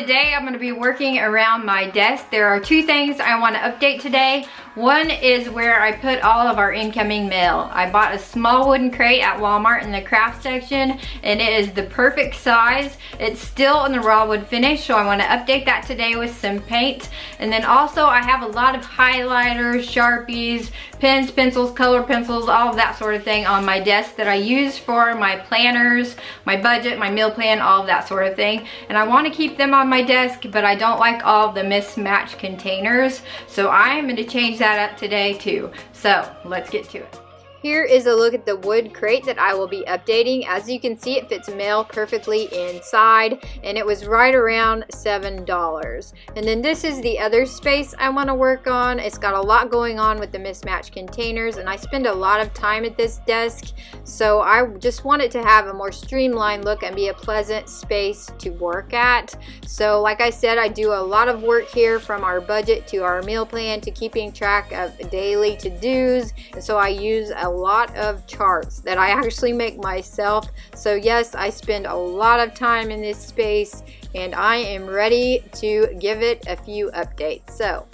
today I'm going to be working around my desk. There are two things I want to update today. One is where I put all of our incoming mail. I bought a small wooden crate at Walmart in the craft section, and it is the perfect size. It's still in the raw wood finish, so I want to update that today with some paint. And then also I have a lot of highlighters, Sharpies, pens, pencils, color pencils, all of that sort of thing on my desk that I use for my planners, my budget, my meal plan, all of that sort of thing. And I want to keep them on my desk, but I don't like all of the mismatched containers, so I'm going to change that up today too. So let's get to it. Here is a look at the wood crate that I will be updating. As you can see, it fits mail perfectly inside, and it was right around $7. And then this is the other space I want to work on. It's got a lot going on with the mismatched containers, and I spend a lot of time at this desk, so I just want it to have a more streamlined look and be a pleasant space to work at. So like I said, I do a lot of work here, from our budget to our meal plan to keeping track of daily to-dos, and so I use a lot of charts that I actually make myself. So yes, I spend a lot of time in this space, and I am ready to give it a few updates. So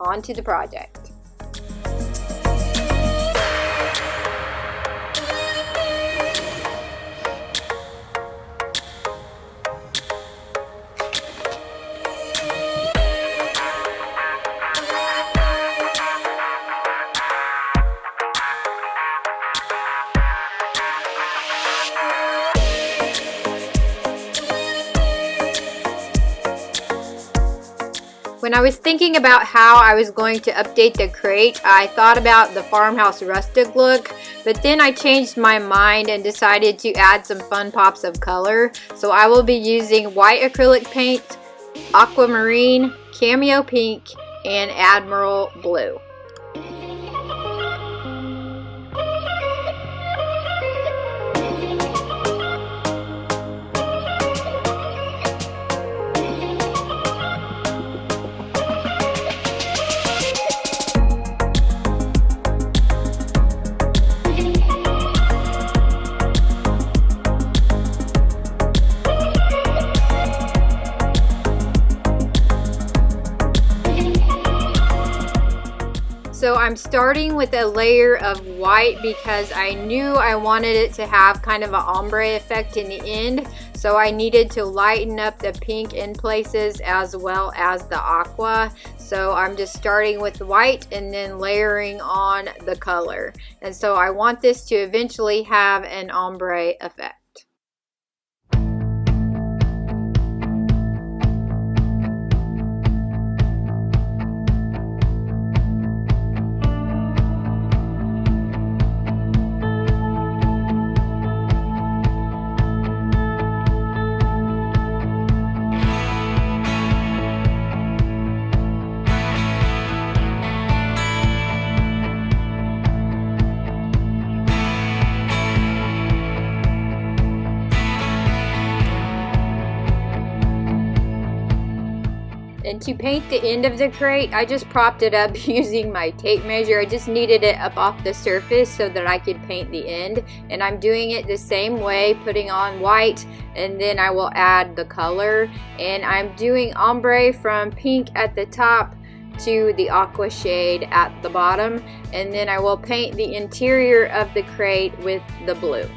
on to the project. When I was thinking about how I was going to update the crate, I thought about the farmhouse rustic look, but then I changed my mind and decided to add some fun pops of color. So I will be using white acrylic paint, Aquamarine, Cameo Pink, and Admiral Blue. So I'm starting with a layer of white because I knew I wanted it to have kind of an ombre effect in the end. So I needed to lighten up the pink in places as well as the aqua. So I'm just starting with white and then layering on the color. And so I want this to eventually have an ombre effect. And to paint the end of the crate, I just propped it up using my tape measure. I just needed it up off the surface so that I could paint the end. And I'm doing it the same way, putting on white, and then I will add the color. And I'm doing ombre from pink at the top to the aqua shade at the bottom. And then I will paint the interior of the crate with the blue.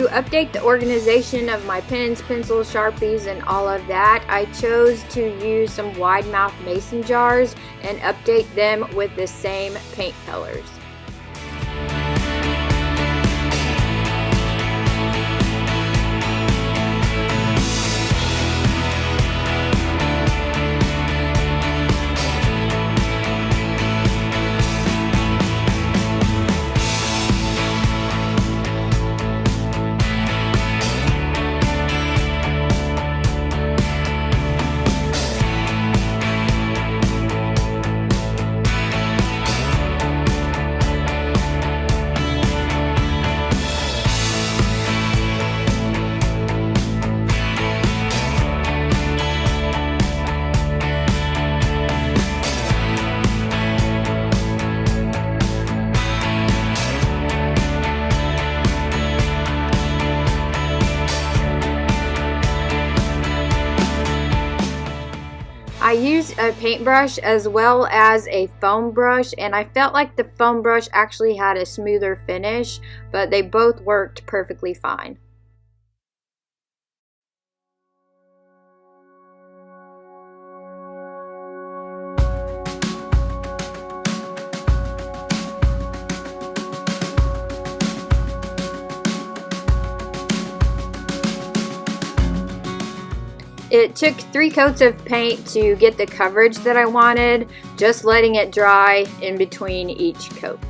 To update the organization of my pens, pencils, Sharpies, and all of that, I chose to use some wide mouth mason jars and update them with the same paint colors. I used a paintbrush as well as a foam brush, and I felt like the foam brush actually had a smoother finish, but they both worked perfectly fine. It took 3 coats of paint to get the coverage that I wanted, just letting it dry in between each coat.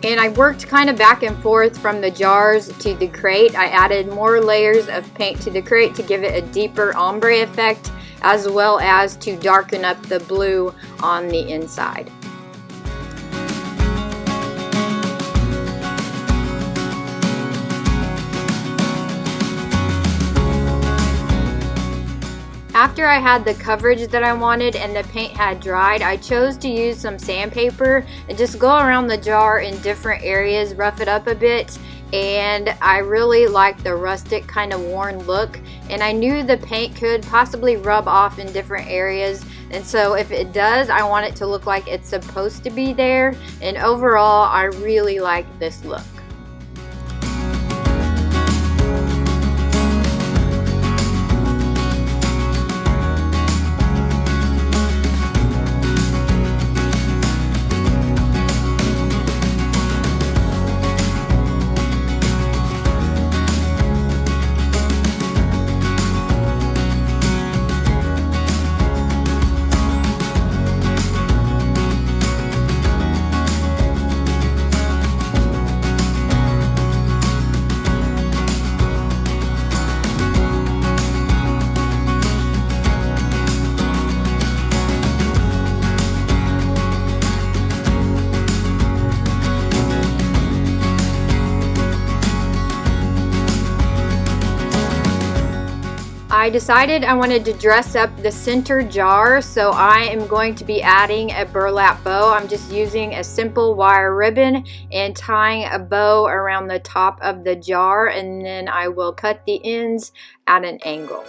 And I worked kind of back and forth from the jars to the crate. I added more layers of paint to the crate to give it a deeper ombre effect, as well as to darken up the blue on the inside. After I had the coverage that I wanted and the paint had dried, I chose to use some sandpaper and just go around the jar in different areas, rough it up a bit. And I really like the rustic kind of worn look, and I knew the paint could possibly rub off in different areas, and so if it does, I want it to look like it's supposed to be there. And overall, I really like this look. I decided I wanted to dress up the center jar, so I am going to be adding a burlap bow. I'm just using a simple wire ribbon and tying a bow around the top of the jar, and then I will cut the ends at an angle.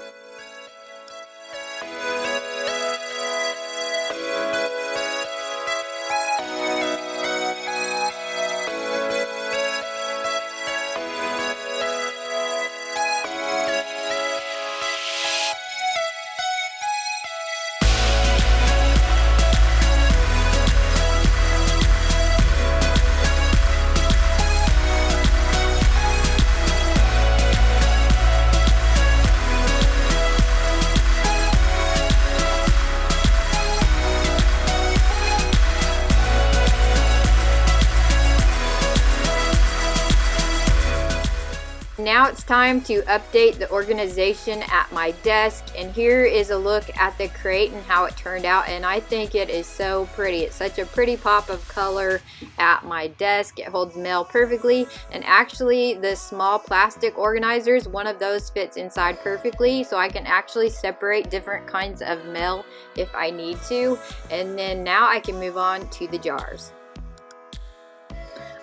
Now it's time to update the organization at my desk, and here is a look at the crate and how it turned out, and I think it is so pretty. It's such a pretty pop of color at my desk. It holds mail perfectly, and actually the small plastic organizers, one of those fits inside perfectly, so I can actually separate different kinds of mail if I need to. And then now I can move on to the jars.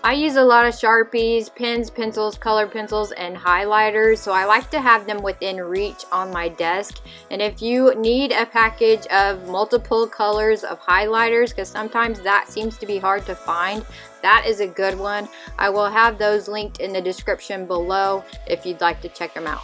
I use a lot of Sharpies, pens, pencils, colored pencils, and highlighters, so I like to have them within reach on my desk. And if you need a package of multiple colors of highlighters, because sometimes that seems to be hard to find, that is a good one. I will have those linked in the description below if you'd like to check them out.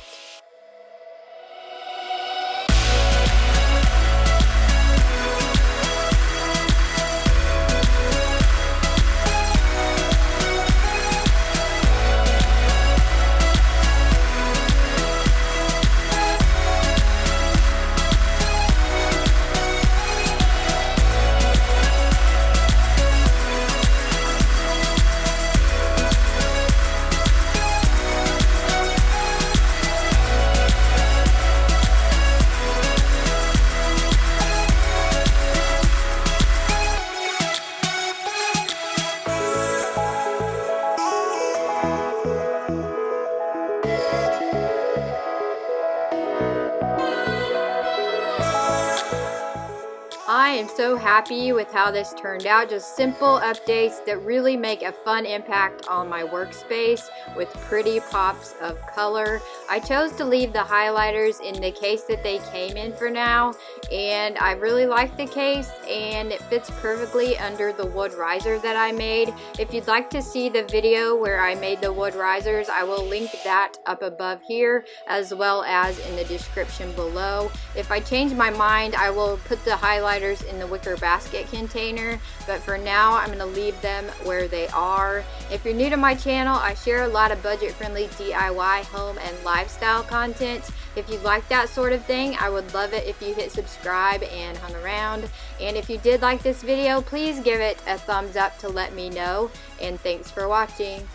I am so happy with how this turned out. Just simple updates that really make a fun impact on my workspace with pretty pops of color. I chose to leave the highlighters in the case that they came in for now, and I really like the case, and it fits perfectly under the wood riser that I made. If you'd like to see the video where I made the wood risers, I will link that up above here as well as in the description below. If I change my mind, I will put the highlighters in the wicker basket container, but for now I'm going to leave them where they are. If you're new to my channel, I share a lot of budget-friendly DIY home and lifestyle content. If you like that sort of thing, I would love it if you hit subscribe and hung around. And if you did like this video, please give it a thumbs up to let me know, and thanks for watching.